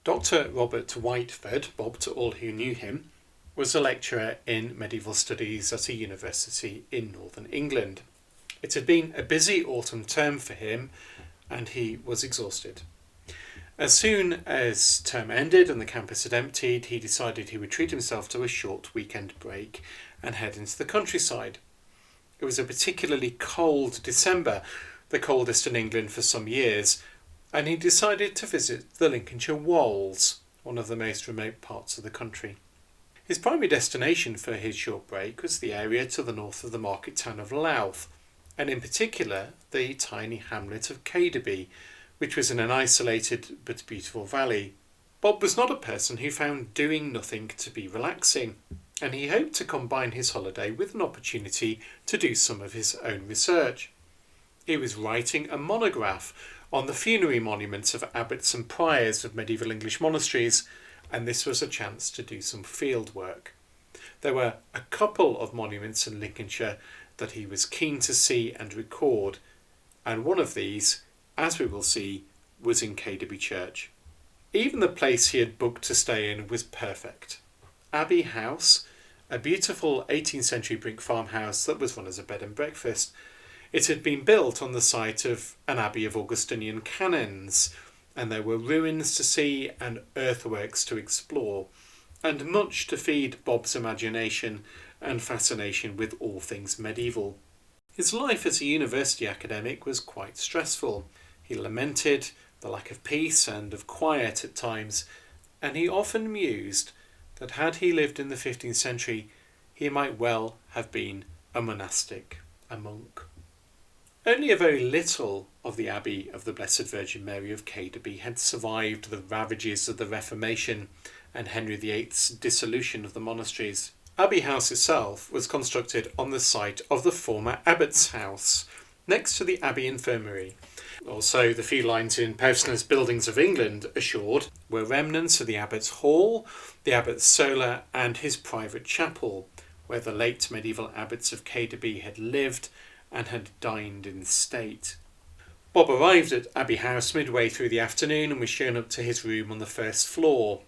Dr. Robert Whiteford, Bob to all who knew him, was a lecturer in medieval studies at a university in northern England. It had been a busy autumn term for him and he was exhausted. As soon as term ended and the campus had emptied, he decided he would treat himself to a short weekend break and head into the countryside. It was a particularly cold December, the coldest in England for some years, and he decided to visit the Lincolnshire Wolds, one of the most remote parts of the country. His primary destination for his short break was the area to the north of the market town of Louth, and in particular the tiny hamlet of Abbey, which was in an isolated but beautiful valley. Bob was not a person who found doing nothing to be relaxing, and he hoped to combine his holiday with an opportunity to do some of his own research. He was writing a monograph on the funerary monuments of abbots and priors of medieval English monasteries, and this was a chance to do some field work. There were a couple of monuments in Lincolnshire that he was keen to see and record, and one of these, as we will see, was in Abbey Church. Even the place he had booked to stay in was perfect. Abbey House, a beautiful 18th century brick farmhouse that was run as a bed and breakfast. It had been built on the site of an abbey of Augustinian canons, and there were ruins to see and earthworks to explore, and much to feed Bob's imagination and fascination with all things medieval. His life as a university academic was quite stressful. He lamented the lack of peace and of quiet at times, and he often mused that had he lived in the 15th century, he might well have been a monastic, a monk. Only a very little of the Abbey of the Blessed Virgin Mary of Abbey had survived the ravages of the Reformation and Henry VIII's dissolution of the monasteries. Abbey House itself was constructed on the site of the former abbot's house, next to the Abbey Infirmary. Also, the few lines in Pevsner's Buildings of England assured were remnants of the abbot's hall, the abbot's solar and his private chapel, where the late medieval abbots of Abbey had lived and had dined in state. Bob arrived at Abbey House midway through the afternoon and was shown up to his room on the first floor.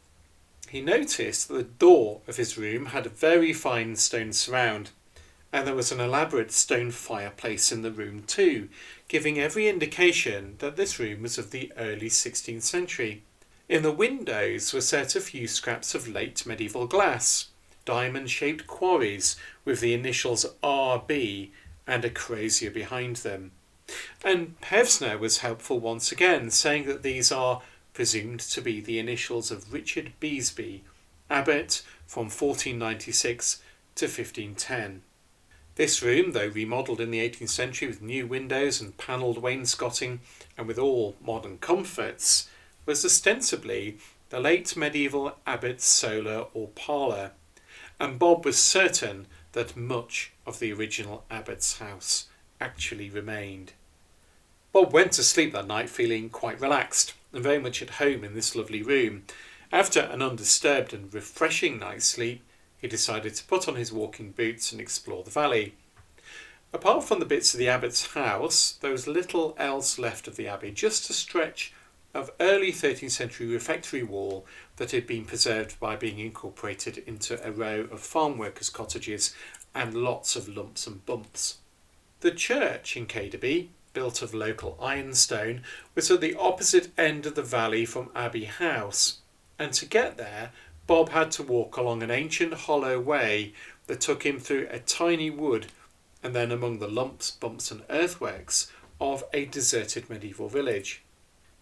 He noticed that the door of his room had a very fine stone surround, and there was an elaborate stone fireplace in the room too, giving every indication that this room was of the early 16th century. In the windows were set a few scraps of late medieval glass, diamond-shaped quarries with the initials RB and a crozier behind them. And Pevsner was helpful once again, saying that these are presumed to be the initials of Richard Beesby, abbot from 1496 to 1510. This room, though remodelled in the 18th century with new windows and panelled wainscoting and with all modern comforts, was ostensibly the late medieval abbot's solar or parlour, and Bob was certain that much of the original abbot's house actually remained. Bob went to sleep that night feeling quite relaxed and very much at home in this lovely room. After an undisturbed and refreshing night's sleep, he decided to put on his walking boots and explore the valley. Apart from the bits of the abbot's house, there was little else left of the abbey, just a stretch of early 13th century refectory wall that had been preserved by being incorporated into a row of farm workers' cottages and lots of lumps and bumps. The church in Abbey, built of local ironstone, was at the opposite end of the valley from Abbey House, and to get there Bob had to walk along an ancient hollow way that took him through a tiny wood and then among the lumps, bumps and earthworks of a deserted medieval village.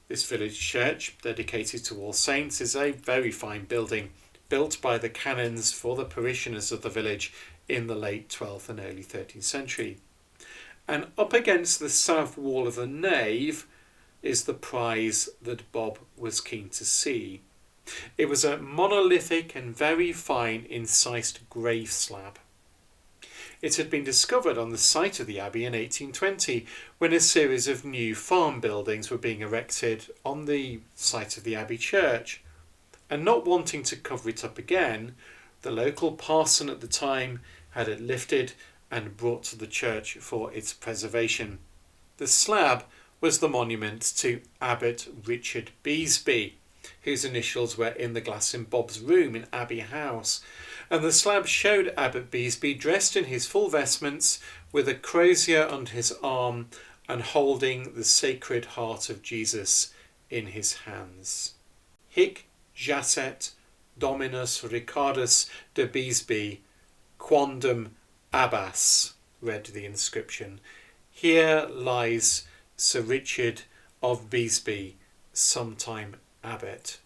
This village church, dedicated to All Saints, is a very fine building, built by the canons for the parishioners of the village in the late 12th and early 13th century. And up against the south wall of the nave is the prize that Bob was keen to see. It was a monolithic and very fine incised grave slab. It had been discovered on the site of the abbey in 1820 when a series of new farm buildings were being erected on the site of the abbey church, and not wanting to cover it up again, the local parson at the time had it lifted and brought to the church for its preservation. The slab was the monument to Abbot Richard Beesby, whose initials were in the glass in Bob's room in Abbey House, and the slab showed Abbot Beesby dressed in his full vestments with a crozier under his arm and holding the Sacred Heart of Jesus in his hands. Hic jacet Dominus Ricardus de Beesby, quondam abbas, read the inscription. Here lies Sir Richard of Beesby, sometime abbot.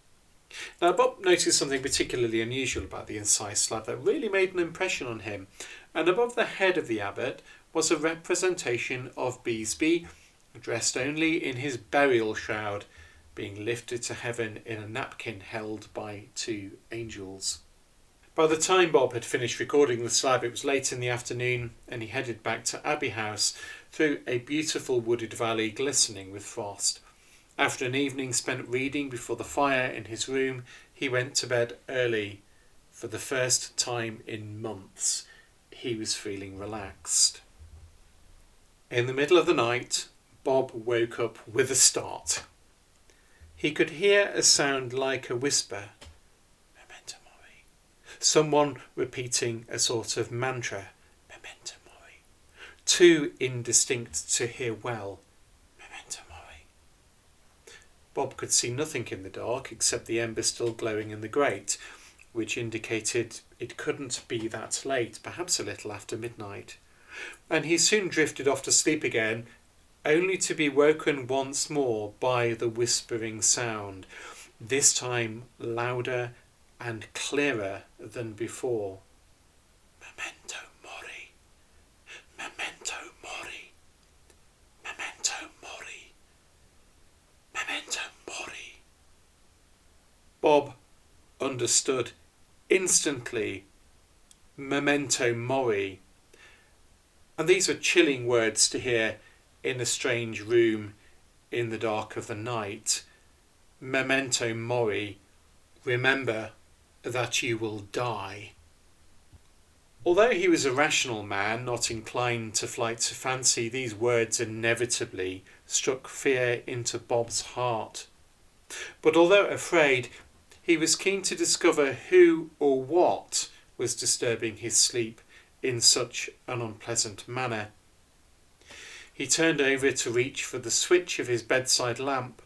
Now Bob noticed something particularly unusual about the incised slab that really made an impression on him, and above the head of the abbot was a representation of Beesby, dressed only in his burial shroud, being lifted to heaven in a napkin held by two angels. By the time Bob had finished recording the slab, it was late in the afternoon, and he headed back to Abbey House through a beautiful wooded valley glistening with frost. After an evening spent reading before the fire in his room, he went to bed early. For the first time in months, he was feeling relaxed. In the middle of the night, Bob woke up with a start. He could hear a sound like a whisper. Memento Mori. Someone repeating a sort of mantra. Memento Mori. Too indistinct to hear well. Memento Mori. Bob could see nothing in the dark except the ember still glowing in the grate, which indicated it couldn't be that late, perhaps a little after midnight. And he soon drifted off to sleep again, only to be woken once more by the whispering sound, this time louder and clearer than before. Memento Mori, Memento Mori, Memento Mori, Memento Mori. Bob understood instantly. Memento Mori. And these were chilling words to hear in a strange room in the dark of the night. Memento Mori, remember that you will die. Although he was a rational man, not inclined to flights of fancy, these words inevitably struck fear into Bob's heart. But although afraid, he was keen to discover who or what was disturbing his sleep in such an unpleasant manner. He turned over to reach for the switch of his bedside lamp,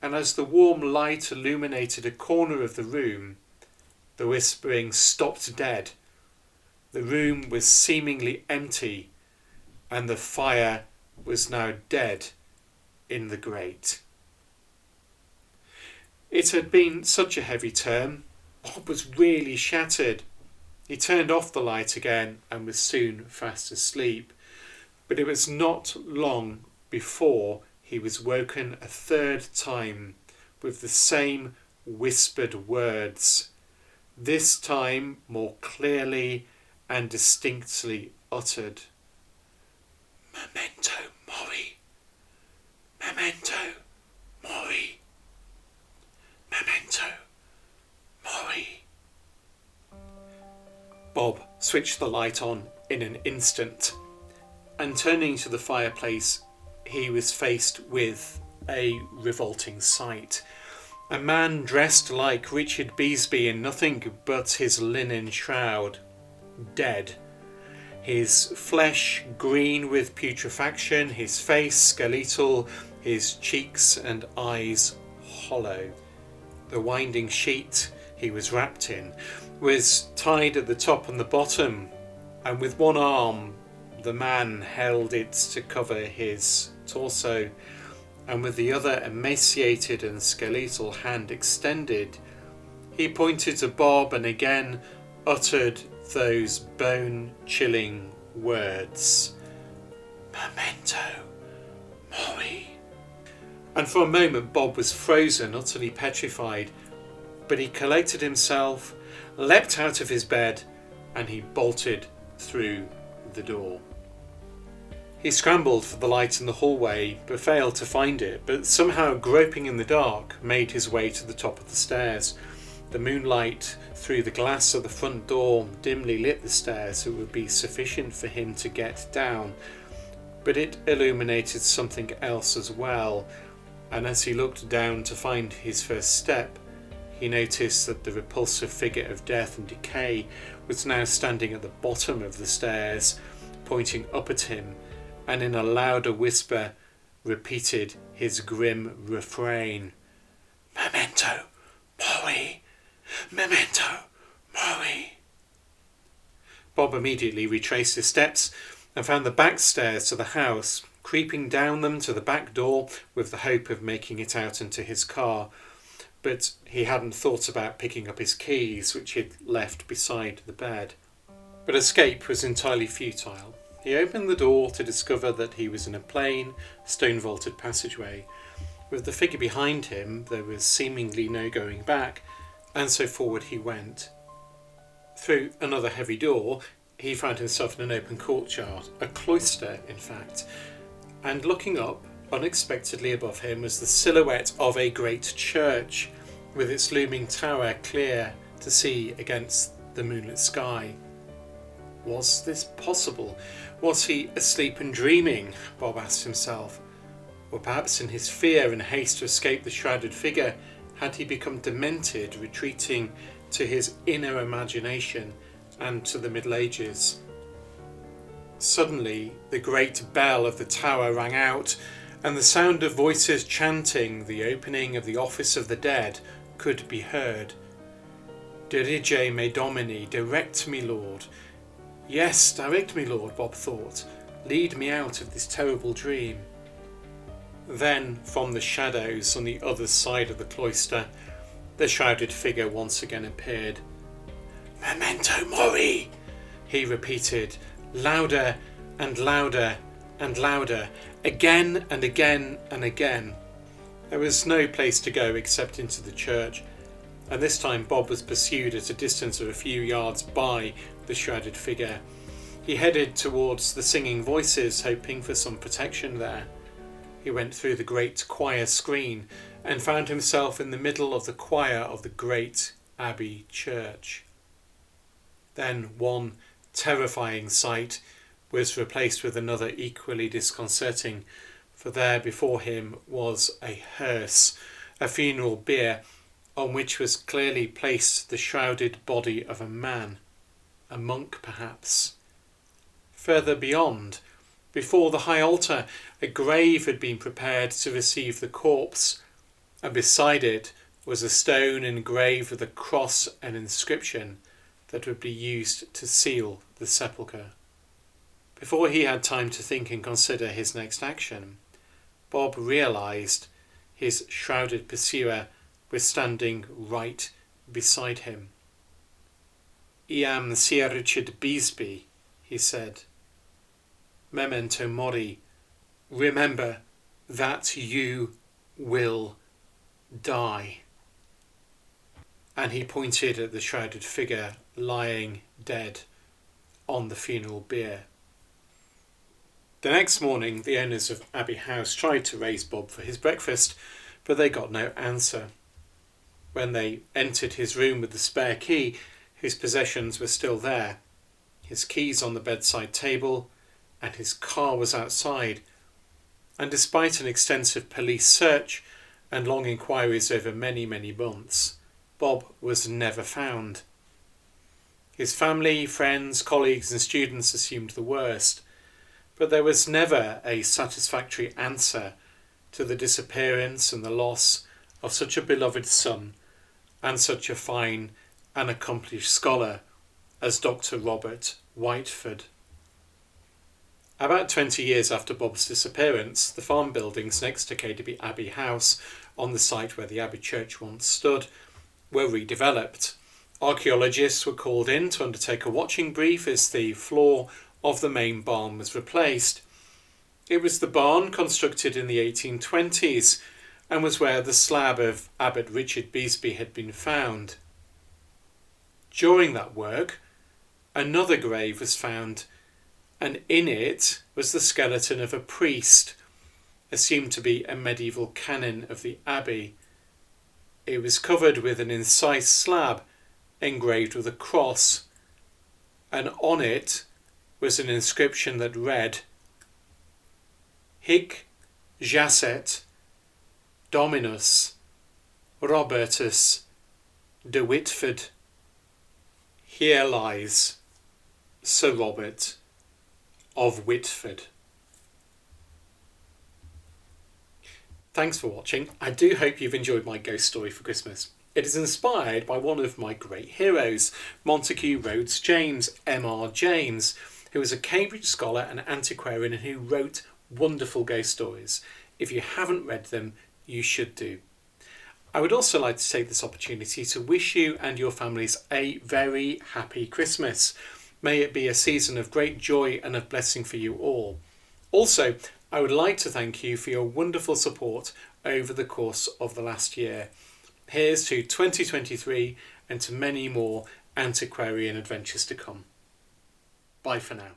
and as the warm light illuminated a corner of the room, the whispering stopped dead. The room was seemingly empty, and the fire was now dead in the grate. It had been such a heavy term. Bob was really shattered. He turned off the light again and was soon fast asleep. But it was not long before he was woken a third time with the same whispered words, this time more clearly and distinctly uttered. Memento Mori, Memento Mori, Memento Mori. Bob switched the light on in an instant, and turning to the fireplace, he was faced with a revolting sight. A man dressed like Richard Beesby in nothing but his linen shroud, dead. His flesh green with putrefaction, his face skeletal, his cheeks and eyes hollow. The winding sheet he was wrapped in was tied at the top and the bottom, and with one arm the man held it to cover his torso, and with the other emaciated and skeletal hand extended, he pointed to Bob and again uttered those bone-chilling words, Memento Mori. And for a moment Bob was frozen, utterly petrified, but he collected himself, leapt out of his bed, and he bolted through the door. He scrambled for the light in the hallway, but failed to find it, but somehow groping in the dark, made his way to the top of the stairs. The moonlight through the glass of the front door dimly lit the stairs, so it would be sufficient for him to get down, but it illuminated something else as well, and as he looked down to find his first step, he noticed that the repulsive figure of death and decay was now standing at the bottom of the stairs, pointing up at him, and in a louder whisper repeated his grim refrain: "Memento Mori! Memento Mori!" Bob immediately retraced his steps and found the back stairs to the house, creeping down them to the back door with the hope of making it out into his car. But he hadn't thought about picking up his keys, which he'd left beside the bed. But escape was entirely futile. He opened the door to discover that he was in a plain, stone-vaulted passageway. With the figure behind him, there was seemingly no going back, and so forward he went. Through another heavy door, he found himself in an open courtyard, a cloister in fact, and looking up, unexpectedly above him was the silhouette of a great church, with its looming tower clear to see against the moonlit sky. Was this possible? Was he asleep and dreaming? Bob asked himself. Or perhaps in his fear and haste to escape the shrouded figure, had he become demented, retreating to his inner imagination and to the Middle Ages? Suddenly, the great bell of the tower rang out, and the sound of voices chanting the opening of the office of the dead could be heard. "Dirige me Domini, direct me, Lord." Yes, direct me, Lord, Bob thought. Lead me out of this terrible dream. Then, from the shadows on the other side of the cloister, the shrouded figure once again appeared. "Memento Mori!" he repeated, louder and louder and louder, again and again and again. There was no place to go except into the church, and this time Bob was pursued at a distance of a few yards by the shrouded figure. He headed towards the singing voices, hoping for some protection there. He went through the great choir screen and found himself in the middle of the choir of the great Abbey church. Then one terrifying sight was replaced with another equally disconcerting, for there before him was a hearse, a funeral bier, on which was clearly placed the shrouded body of a man, a monk perhaps. Further beyond, before the high altar, a grave had been prepared to receive the corpse, and beside it was a stone engraved with a cross and inscription that would be used to seal the sepulchre. Before he had time to think and consider his next action, Bob realised his shrouded pursuer was standing right beside him. "I am Sir Richard Beesby," he said. "Memento Mori, remember that you will die." And he pointed at the shrouded figure lying dead on the funeral bier. The next morning, the owners of Abbey House tried to raise Bob for his breakfast, but they got no answer. When they entered his room with the spare key, his possessions were still there. His keys on the bedside table, and his car was outside. And despite an extensive police search and long inquiries over many, many months, Bob was never found. His family, friends, colleagues and students assumed the worst, but there was never a satisfactory answer to the disappearance and the loss of such a beloved son and such a fine and accomplished scholar as Dr. Robert Whiteford. About 20 years after Bob's disappearance, the farm buildings next to Cadeby Abbey House, on the site where the Abbey Church once stood, were redeveloped. Archaeologists were called in to undertake a watching brief as the floor of the main barn was replaced. It was the barn constructed in the 1820s and was where the slab of Abbot Richard Beesby had been found. During that work, another grave was found, and in it was the skeleton of a priest, assumed to be a medieval canon of the abbey. It was covered with an incised slab engraved with a cross, and on it was an inscription that read, "Hic jacet Dominus Robertus de Whiteford, here lies Sir Robert of Whiteford. Thanks for watching. I do hope you've enjoyed my ghost story for Christmas. It is inspired by one of my great heroes, Montague Rhodes James, M.R. James, who was a Cambridge scholar and antiquarian and who wrote wonderful ghost stories. If you haven't read them, you should do. I would also like to take this opportunity to wish you and your families a very happy Christmas. May it be a season of great joy and of blessing for you all. Also, I would like to thank you for your wonderful support over the course of the last year. Here's to 2023 and to many more antiquarian adventures to come. Bye for now.